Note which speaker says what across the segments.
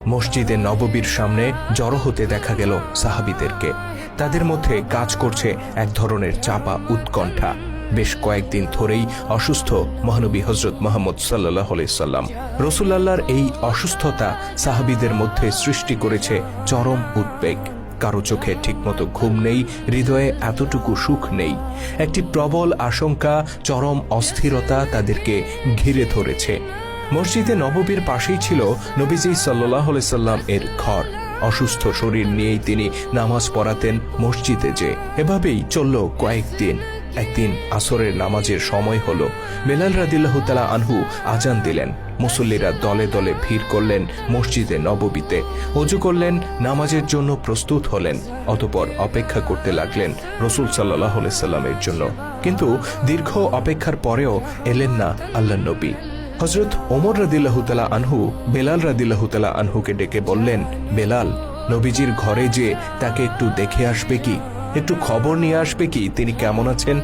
Speaker 1: মসজিদে নববীর সামনে জড়ো হতে দেখা গেল সাহাবীদেরকে। তাদের মধ্যে কাজ করছে এক ধরনের চাপা উৎকণ্ঠা। বেশ কয়েকদিন ধরেই অসুস্থ মহানবী হযরত মুহাম্মদ সাল্লাল্লাহু আলাইহি সাল্লাম। রাসূলুল্লাহর এই অসুস্থতা সাহাবীদের মধ্যে সৃষ্টি করেছে চরম উদ্বেগ। কারো চোখে ঠিকমতো ঘুম নেই, হৃদয়ে এতটুকু সুখ নেই। একটি প্রবল আশঙ্কা, চরম অস্থিরতা তাদেরকে ঘিরে ধরেছে। মসজিদে নববীর পাশেই ছিল নবীজি সাল্লাল্লাহু আলাইহি সাল্লাম এর ঘর। অসুস্থ শরীর নিয়েই তিনি নামাজ পড়াতেন মসজিদে। যে এভাবেই চলল কয়েকদিন। একদিন আসরের নামাজের সময় হলো। বেলাল রাদিয়াল্লাহু তাআলা আনহু আজান দিলেন। মুসল্লিরা দলে দলে ভিড় করলেন মসজিদে নববীতে। ওযু করলেন, নামাজের জন্য প্রস্তুত হলেন। অতঃপর অপেক্ষা করতে লাগলেন রাসূল সাল্লাল্লাহু আলাইহি সাল্লামের জন্য। কিন্তু দীর্ঘ অপেক্ষার পরেও এলেন না আল্লাহর নবী। হযরত ওমর রাদিয়াল্লাহু তাআলা আনহু বেলাল রাদিয়াল্লাহু তাআলা আনহুকে ডেকে বললেন, বেলাল, নবীজির ঘরে যে তাকে একটু দেখে আসবে কি, একটু খবর নিয়ে আসবে কি, তিনি কেমন আছেন?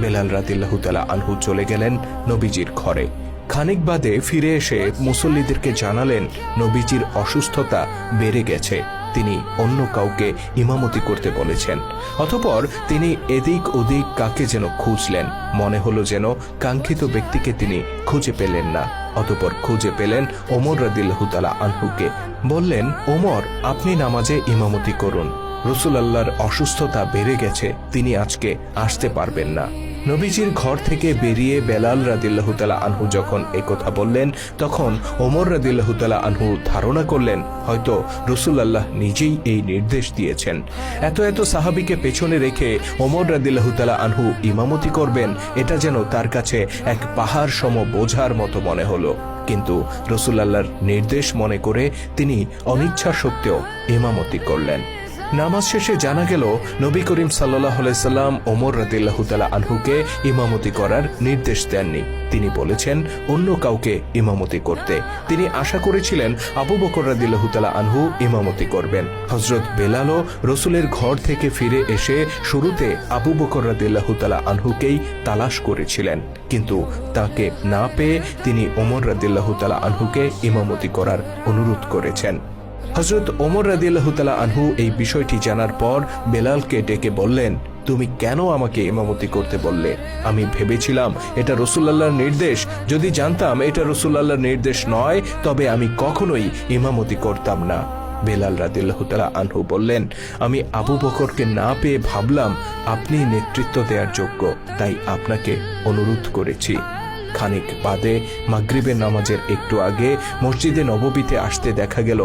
Speaker 1: বেলাল রাদিয়াল্লাহু তাআলা আনহু চলে গেলেন নবীজির ঘরে। খানিক বাদে ফিরে এসে মুসল্লিদেরকে জানালেন নবীজির অসুস্থতা বেড়ে গেছে, তিনি অন্য কাউকে ইমামতি করতে বলেছেন। অতঃপর তিনি এদিক ওদিক কাকে যেন খুঁজলেন। মনে হলো যেন কাঙ্ক্ষিত ব্যক্তিকে তিনি খুঁজে পেলেন না। অতঃপর খুঁজে পেলেন ওমর রাদিয়াল্লাহু তাআলা আনহুকে। বললেন, ওমর, আপনি নামাজে ইমামতি করুন। রাসূলুল্লাহর অসুস্থতা বেড়ে গেছে, তিনি আজকে আসতে পারবেন না। নবীজির ঘর থেকে বেরিয়ে বেলাল রাদিয়াল্লাহু তাআলা আনহু যখন একথা বললেন, তখন ওমর রাদিয়াল্লাহু তাআলা আনহু ধারণা করলেন হয়তো রাসূলুল্লাহ নিজেই এই নির্দেশ দিয়েছেন। এত এত সাহাবীকে পেছনে রেখে ওমর রাদিয়াল্লাহু তাআলা আনহু ইমামতি করবেন, এটা যেন তার কাছে এক পাহাড় সম বোঝার মতো মনে হলো। কিন্তু রাসূলুল্লাহর নির্দেশ মনে করে তিনি অনিচ্ছা সত্ত্বেও ইমামতি করলেন। নামাজ শেষে জানা গেল নবী করিম সাল্লাল্লাহু আলাইহি সাল্লাম ওমর রাদিয়াল্লাহু তাআলা আনহুকে ইমামতি করার নির্দেশ দেননি। তিনি বলেছেন অন্য কাউকে ইমামতি করতে। তিনি আশা করেছিলেন আবু বকর রাদিয়াল্লাহু তাআলা আনহু ইমামতি করবেন। হযরত বেলালও রাসূলের ঘর থেকে ফিরে এসে শুরুতে আবু বকর রাদিয়াল্লাহু তাআলা আনহুকেই তালাশ করেছিলেন, কিন্তু তাকে না পেয়ে তিনি ওমর রাদিয়াল্লাহু তাআলা আনহুকে ইমামতি করার অনুরোধ করেছেন। হযরত ওমর রাদিয়াল্লাহু তাআলা আনহু এই বিষয়টি জানার পর বেলালকে ডেকে বললেন, তুমি কেন আমাকে ইমামতি করতে বললে? আমি ভেবেছিলাম এটা রাসূলুল্লাহর নির্দেশ। যদি জানতাম এটা রাসূলুল্লাহর নির্দেশ নয়, তবে আমি কখনোই ইমামতি করতাম না। বেলাল রাদিয়াল্লাহু তাআলা আনহু বললেন, আমি আবু বকরকে না পেয়ে ভাবলাম আপনি নেতৃত্ব দেওয়ার যোগ্য, তাই আপনাকে অনুরোধ করেছি। খানিক বাদে মাগরিবের নামাজের একটু আগে মসজিদে নববীতে আসতে দেখা গেল